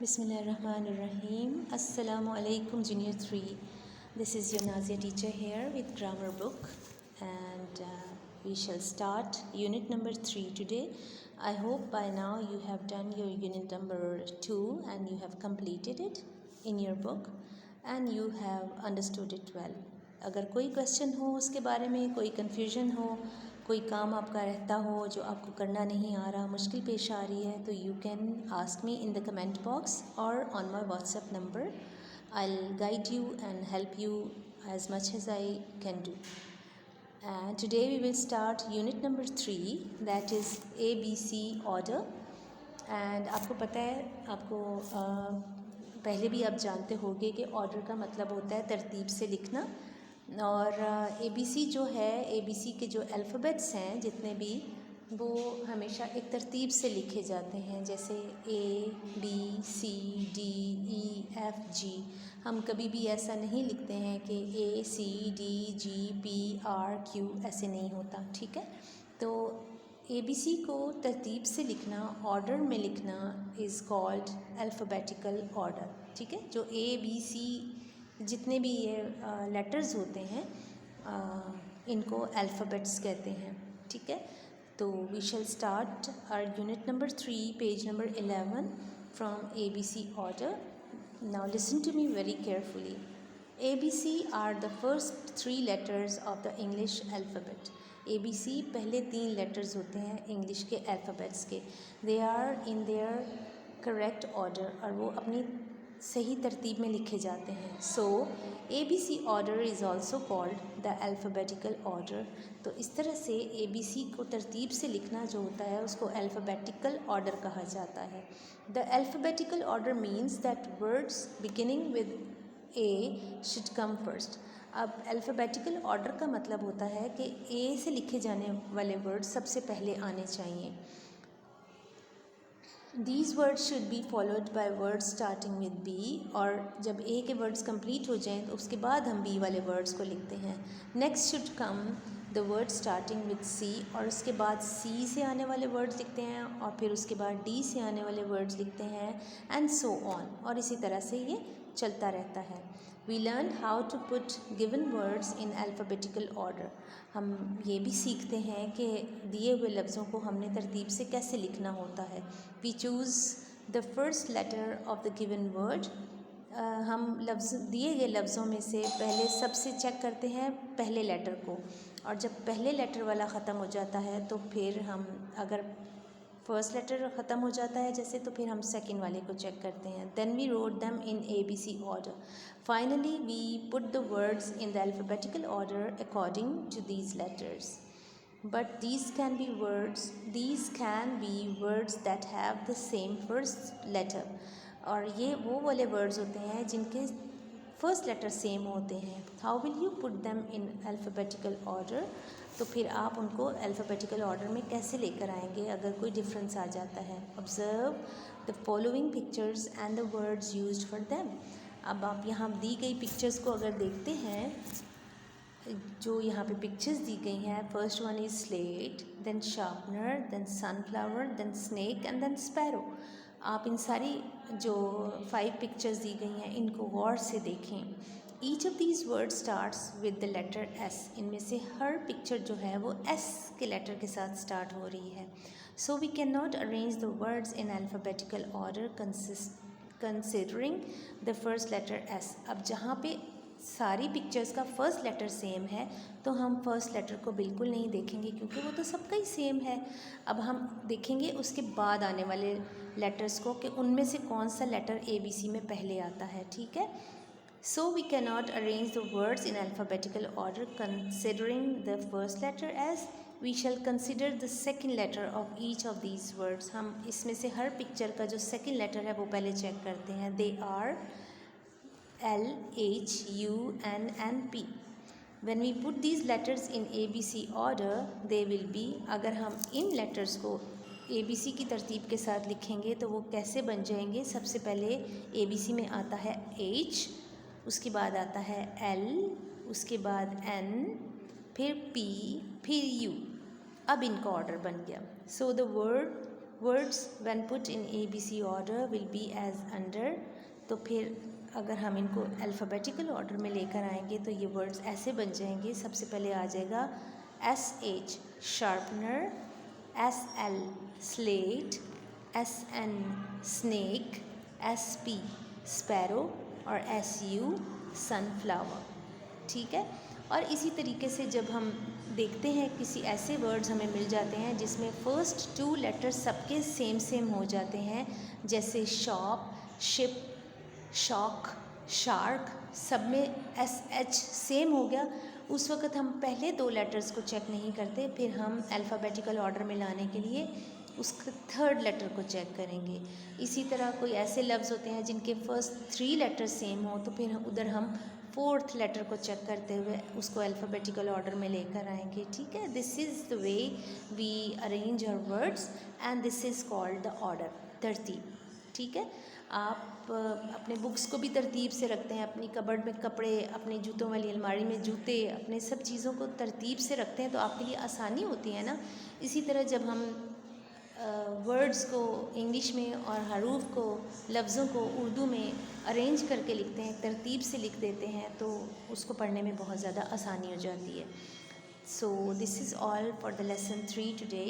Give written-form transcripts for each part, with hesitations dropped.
Bismillahirrahmanirrahim. Assalamu alaikum Junior 3. This is your Nazia teacher here with grammar book, and we shall start unit number 3 today. I hope by now you have done your unit number 2 and you have completed it in your book and you have understood it well. अगर कोई question हो उसके बारे में, कोई confusion हो, कोई काम आपका रहता हो जो आपको करना नहीं आ रहा, मुश्किल पेश आ रही है, तो you can ask me in the comment box और on my WhatsApp number. I will guide you and help you as much as I can do. And today we will start unit number 3, that is ABC order. And आपको पता है, आपको पहले भी आप जानते होंगे कि ऑर्डर का मतलब होता है तरतीब से लिखना. और ABC जो है, ABC के जो अल्फ़ाबेट्स हैं जितने भी, वो हमेशा एक तरतीब से लिखे जाते हैं, जैसे ABCDEFG. हम कभी भी ऐसा नहीं लिखते हैं कि ACDGPRQ, ऐसे नहीं होता, ठीक है. तो ABC को तरतीब से लिखना, ऑर्डर में लिखना इज़ कॉल्ड अल्फ़ाबेटिकल ऑर्डर, ठीक है. जो ABC जितने भी ये लेटर्स होते हैं इनको अल्फ़ाबेट्स कहते हैं, ठीक है. तो we shall start our unit number 3, page number 11 from ABC order. Now listen to me very carefully. ABC are the first 3 letters of the English alphabet. ABC पहले 3 लेटर्स होते हैं इंग्लिश के अल्फ़ाबेट्स के. They are in their correct order, और वो अपनी सही तरतीब में लिखे जाते हैं. So ABC order is also called the alphabetical order. तो इस तरह से ABC को तरतीब से लिखना जो होता है उसको अल्फ़ाबेटिकल ऑर्डर कहा जाता है. The alphabetical order means that words beginning with A should come first. अब अल्फ़ाबेटिकल ऑर्डर का मतलब होता है कि A से लिखे जाने वाले वर्ड सबसे पहले आने चाहिए. These words should be followed by words starting with B, और जब A के वर्ड्स कंप्लीट हो जाएं तो उसके बाद हम B वाले वर्ड्स को लिखते हैं. Next should come the word starting with C, और उसके बाद C से आने वाले वर्ड्स लिखते हैं, और फिर उसके बाद D से आने वाले वर्ड्स लिखते हैं, एंड सो ऑन. और इसी तरह से ये चलता रहता है. We learn how to put given words in alphabetical order. हम ये भी सीखते हैं कि दिए हुए लफ्ज़ों को हमने तरतीब से कैसे लिखना होता है. We choose the first letter of the given word. हम लफ्ज़ दिए गए लफ्ज़ों में से पहले सबसे चेक करते हैं पहले लेटर को, और जब पहले लेटर वाला ख़त्म हो जाता है तो फिर हम, अगर फर्स्ट लेटर ख़त्म हो जाता है जैसे, तो फिर हम सेकंड वाले को चेक करते हैं. Then we wrote them in ABC order. Finally we put the words in the alphabetical order according to these letters. But these can be words that have the same first letter. और ये वो वाले words होते हैं जिनके first letter same होते हैं. How will you put them in alphabetical order. तो फिर आप उनको अल्फ़ाबेटिकल ऑर्डर में कैसे लेकर आएंगे अगर कोई डिफरेंस आ जाता है. Observe the following pictures and the words used for them. अब आप यहाँ दी गई पिक्चर्स को अगर देखते हैं, जो यहाँ पे पिक्चर्स दी गई हैं, first one is slate, then sharpener, then sunflower, then snake and then sparrow. आप इन सारी जो 5 पिक्चर्स दी गई हैं इनको गौर से देखें. Each of these word starts with the letter S. इनमें से हर पिक्चर जो है वो S के लेटर के साथ स्टार्ट हो रही है. So we can not arrange the words in alphabetical order considering the first letter S. अब जहाँ पे सारी पिक्चर्स का फर्स्ट लेटर सेम है तो हम फर्स्ट लेटर को बिल्कुल नहीं देखेंगे क्योंकि वो तो सबका ही सेम है. अब हम देखेंगे उसके बाद आने वाले लेटर्स को कि उनमें से कौन सा लेटर ABC में पहले आता है, ठीक है. So we can not arrange the words in alphabetical order considering the first letter S. We shall consider the second letter of each of these words. हम इसमें से हर पिक्चर का जो सेकेंड लेटर है वो पहले चेक करते हैं. They are L, H, U, N and P. When we put these letters in ABC order, they will be. अगर हम इन लेटर्स को ABC की तरतीब के साथ लिखेंगे तो वो कैसे बन जाएंगे. सबसे पहले ABC में आता है H, उसके बाद आता है L, उसके बाद N, फिर P, फिर U. अब इनका ऑर्डर बन गया. So the word words when put in ABC order will be as under. तो फिर अगर हम इनको अल्फ़ाबेटिकल ऑर्डर में लेकर आएंगे तो ये वर्ड्स ऐसे बन जाएंगे। सबसे पहले आ जाएगा SH sharpener, SL slate, SN snake, SP sparrow और SU सनफ्लावर। ठीक है। और इसी तरीके से जब हम देखते हैं किसी ऐसे वर्ड्स हमें मिल जाते हैं जिसमें फ़र्स्ट 2 लेटर्स सबके सेम हो जाते हैं, जैसे शॉप, शिप, शॉक, शार्क, सब में SH सेम हो गया, उस वक़्त हम पहले 2 लेटर्स को चेक नहीं करते, फिर हम अल्फ़ाबेटिकल ऑर्डर में लाने के लिए उसके 3rd लेटर को चेक करेंगे। इसी तरह कोई ऐसे लफ्ज़ होते हैं जिनके फर्स्ट 3 लेटर सेम हो, तो फिर उधर हम 4th लेटर को चेक करते हुए उसको अल्फ़ाबेटिकल ऑर्डर में लेकर आएंगे। ठीक है। This is the way we arrange our words and this is called the order, तरतीब। ठीक है। आप अपने बुक्स को भी तरतीब से रखते हैं, अपनी कबर्ड में कपड़े, अपने जूतों वाली अलमारी में जूते, अपने सब चीज़ों को तरतीब से रखते हैं तो आपके लिए आसानी होती है ना। इसी तरह जब हम वर्ड्स को इंग्लिश में और हरूफ को, लफ्ज़ों को उर्दू में अरेंज करके लिखते हैं, तरतीब से लिख देते हैं, तो उसको पढ़ने में बहुत ज़्यादा आसानी हो जाती है। So this is all for the lesson 3 today.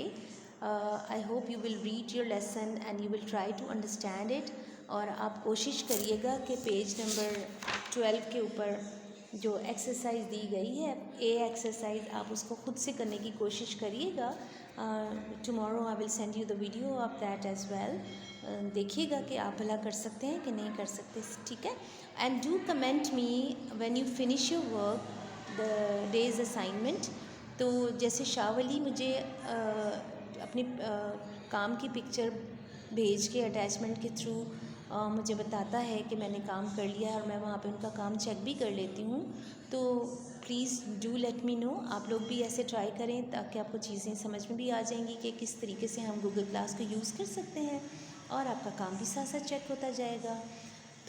I hope you will read your lesson and you will try to understand it. और आप कोशिश करिएगा कि पेज नंबर 12 के ऊपर जो एक्सरसाइज दी गई है, ए एक्सरसाइज, आप उसको खुद से करने की कोशिश करिएगा। Tomorrow I will send you the video of that as well. देखिएगा कि आप भला कर सकते हैं कि नहीं कर सकते। ठीक है। And do comment me when you finish your work the days assignment. तो जैसे शावली मुझे अपनी काम की पिक्चर भेज के अटैचमेंट के थ्रू मुझे बताता है कि मैंने काम कर लिया और मैं वहाँ पे उनका काम चेक भी कर लेती हूँ। तो please do let me know. आप लोग भी ऐसे ट्राई करें ताकि आपको चीज़ें समझ में भी आ जाएंगी कि किस तरीके से हम गूगल क्लास को यूज़ कर सकते हैं और आपका काम भी साथ साथ चेक होता जाएगा।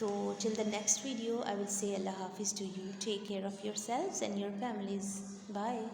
तो till the next video I will say अल्लाह हाफिज़ to you. Take care of your selves and your families. Bye.